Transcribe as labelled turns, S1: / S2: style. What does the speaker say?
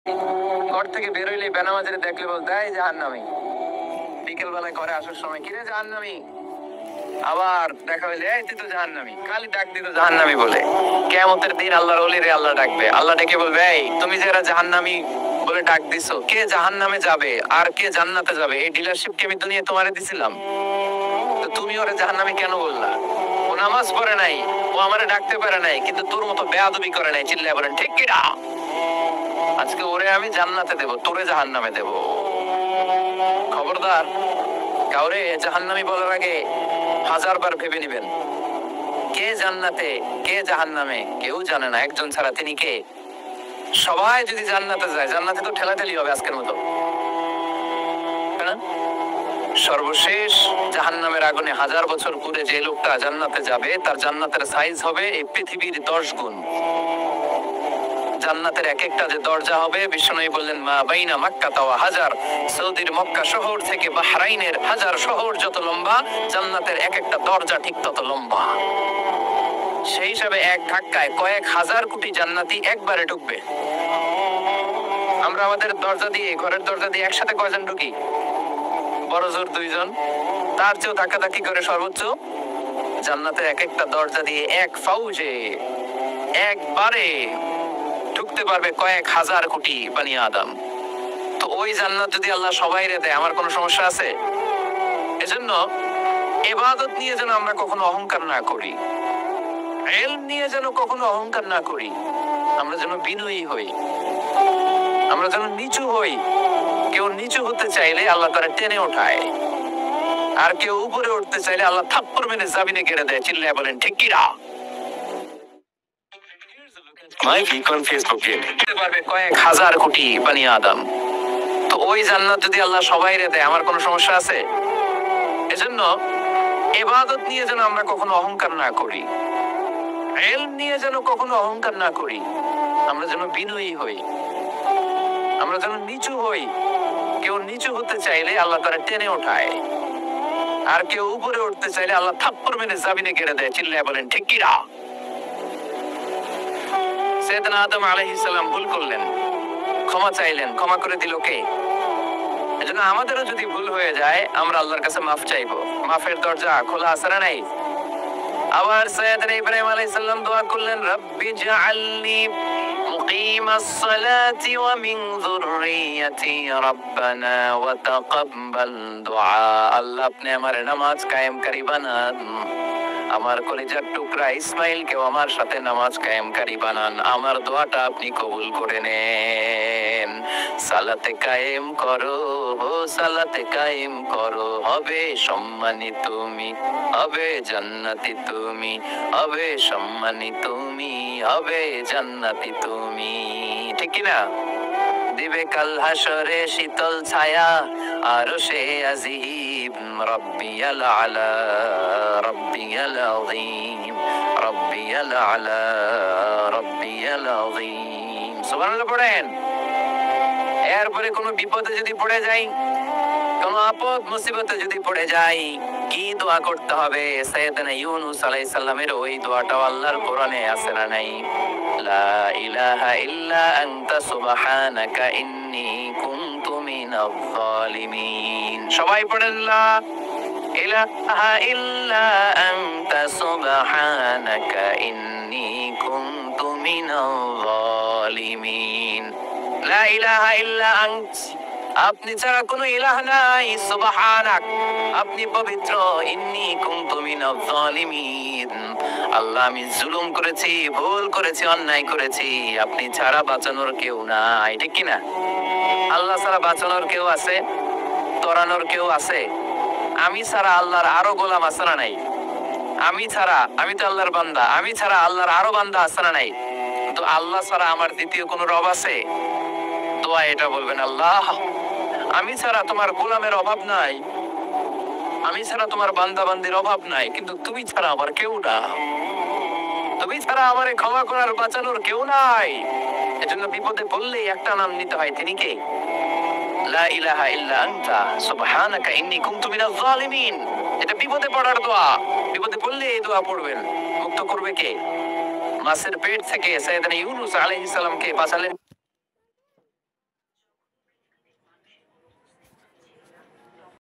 S1: ঘর থেকে বের হইলে বেনামাজিরে দেখলে বলতে এই জাহান্নামী। বিকেল বেলায় করে আসার সময় কিরে জাহান্নামী, আবার দেখা হইলে এই তুই তো জাহান্নামী, খালি ডাক দিত জাহান্নামী বলে। কিয়ামতের দিন আল্লাহর ওলিরে আল্লাহ ডাকবে, আল্লাহ ডেকে বলবে এই তুমি যারা জাহান্নামী বলে ডাক দিছো, কে জাহান্নামে যাবে আর কে জান্নাতে যাবে এই ডিলারশিপ কি আমি দুনিয়ায় তোমারে দিছিলাম? তো তুমি ওরে জাহান্নামী কেন বললা? ও নামাজ পড়ে নাই, ও আমারে ডাকতে পারে নাই, কিন্তু তোর মতো বেয়াদবি করে নাই। চিল্লায় বলেন ঠিক কিনা? আজকে ওরে আমি জান্নাতে দেব, তোরে জাহান্নামে দেব। খবরদার, কাউরে জাহান্নামী বলার আগে 1000 বার ভেবে নিবেন। কে জান্নাতে কে জাহান্নামে কেউ জানে না, একজন ছাড়া, তিনি কে? সবাই যদি জান্নাতে যায়, জান্নাতে তো ঠেলাঠেলি হবে আজকের মতো। সর্বশেষ জাহান্নামের আগুনে 1000 বছর পুরে যে লোকটা জান্নাতে যাবে, তার জান্নাতের সাইজ হবে এই পৃথিবীর 10 গুণ। জান্নাতের এক একটা যে দরজা হবে, বিশ্বনবী বললেন মা বাইনা মক্কা ওয়া হাজার, সৌদির মক্কা শহর থেকে বাহরাইনের হাজার শহর যত লম্বা, জান্নাতের এক একটা দরজা ঠিক তত লম্বা। সেই হিসাবে এক ধাক্কায় কয়েক হাজার কোটি জান্নাতি একবারে ঢুকবে। আমরা আমাদের দরজা দিয়ে, ঘরের দরজা দিয়ে একসাথে কয়জন ঢুকি? বড় জোর 2 জন, তার চেয়েও ধাক্কাধাক্কি করে সর্বোচ্চ। জান্নাতের এক একটা দরজা দিয়ে এক ফাউজে একবারে ঢুকতে পারবে কয়েক হাজার কোটি বানি আদম। তো ওই জান্নাত যদি আল্লাহ সবাইরে দেয়, আমার কোনো সমস্যা আছে? এজন্য ইবাদত নিয়ে যেন আমরা কখনো অহংকার না করি, ইলম নিয়ে যেন কখনো অহংকার না করি। আমরা যেন বিনয়ী হই, আমরা যেন নিচু হই। কেউ নিচু হতে চাইলে আল্লাহ তারা টেনে ওঠায়, আর কেউ উপরে উঠতে চাইলে আল্লাহ থাপ্পড় মেরে জামিনে গেড়ে দেয়। চিল্লায় বলেন ঠিক কিনা? মাই বিকন ফেসবুক পেজে পারবে কয়েক হাজার কোটি বানি আদম। তো ওই জান্নাত যদি আল্লাহ সবাইরে দেয়, আমার কোনো সমস্যা আছে? এজন্য ইবাদত নিয়ে যেন আমরা কখনো অহংকার না করি, ইলম নিয়ে যেন কখনো অহংকার না করি। আমরা যেন বিনয়ী হই, আমরা যেন নিচু হই। কেউ নিচু হতে চাইলে আল্লাহ তারা টেনে ওঠায়, আর কেউ উপরে উঠতে চাইলে আল্লাহ থাপ্পড় মেরে জামিনে গেড়ে দেয়। চিল্লায় বলেন ঠিক কিনা? সাইয়েদনা আদম আলাইহিস সালাম ভুল করলেন, ক্ষমা চাইলেন, ক্ষমা করে দিল কে? এজন্য আমাদেরও যদি ভুল হয়ে যায়, আমরা আল্লাহর কাছে মাফ চাইবো। মাফের দরজা খোলা আছে না নাই? আবার সাইয়েদনা ইব্রাহিম আলাইহিস সালাম দোয়া করলেন, রব্বি জাআলনি মুকিমাস সালাতি ওয়া মিন যুররিয়াতি রাব্বানা ওয়া তাকাব্বাল দুআ। আল্লাহ আপনি আমার নামাজ কায়েমকারী বানান, আমার কলিজার টুকরা ইসমাইলকেও আমার সাথে নামাজ কায়েমকারী বানান। আমার দোয়াটা আপনি কবুল করে নেন। সালাতে কায়েম করো, সালাতে কায়েম করো, হবে সম্মানী তুমি, হবে জান্নাতি তুমি, হবে সম্মানী তুমি, হবে জান্নাতি তুমি। ঠিক কি না? দিবে কাল হাসরে শীতল ছায়া আরশে আজিম, রব্বিয়াল আলা, রব্বিয়াল আযীম, রব্বিয়াল আলা, রব্বিয়াল আযীম। সুবহানাল্লাহ পড়েন। এরপরে কোনো বিপদে যদি পড়ে যাই, কোন আপদ মুসিবতে যদি পড়ে যাই, কি দোয়া করতে হবে? সাইয়েদনা ইউনূস আলাইহিস সালামের ওই দোয়াটাও আল্লাহর কোরআনে আছে না নাই? লা ইলাহা ইল্লা আনতা সুবহানাকা ইন্নী কুনতু মিনাজ জালিমিন। সবাই পড়েন লা ইলাহা ইল্লা আনতা সুবহানাকা ইন্নী কুনতু মিনাজ জালিমিন। লা ইলাহা ইল্লা আন্ত, আপনি ছাড়া কোনো ইলাহ নাই, সুবহানাক, আপনি পবিত্র, ইন্নী কুনতু মিনাজ জালিমিন, আল্লাহ আমি জুলুম করেছি, ভুল করেছি, অন্যায় করেছি, আপনি ছাড়া বাঁচানোর কেউ নাই। ঠিক কি না? আল্লাহ ছাড়া বাঁচানোর কেউ আছে? তরানোর কেউ আছে? আমি ছাড়া আল্লাহর আরো গোলাম আছে না নাই? আমি ছাড়া, আমি তো আল্লাহর বান্দা, আমি ছাড়া আল্লাহর আরো বান্দা আছে না নাই? তো আল্লাহ ছাড়া আমার দ্বিতীয় কোনো রব আছে? দোয়া এটা বলবেন, আল্লাহ আমি ছাড়া তোমার গোলামের অভাব নাই, আমি ছাড়া তোমার বান্দা বান্দির অভাব নাই, কিন্তু তুমি ছাড়া আমার কেউ না, তুমি ছাড়া আমারে ক্ষমা করার বাঁচানোর কেউ নাই। এজন্য বিপদে পড়লেই একটা নাম নিতে হয়, তিনি কে? লা ইলাহা ইল্লা আনতা সুবহানাকা ইন্নী কুনতু মিনাজ জালিমিন। এটা বিপদে পড়ার দোয়া, বিপদে পড়লে এই দোয়া পড়বেন। মুক্ত করবে কে? মাছের পেট থেকে সাইয়েদনা ইউনূস আলাইহিস সালামকে বাঁচালেন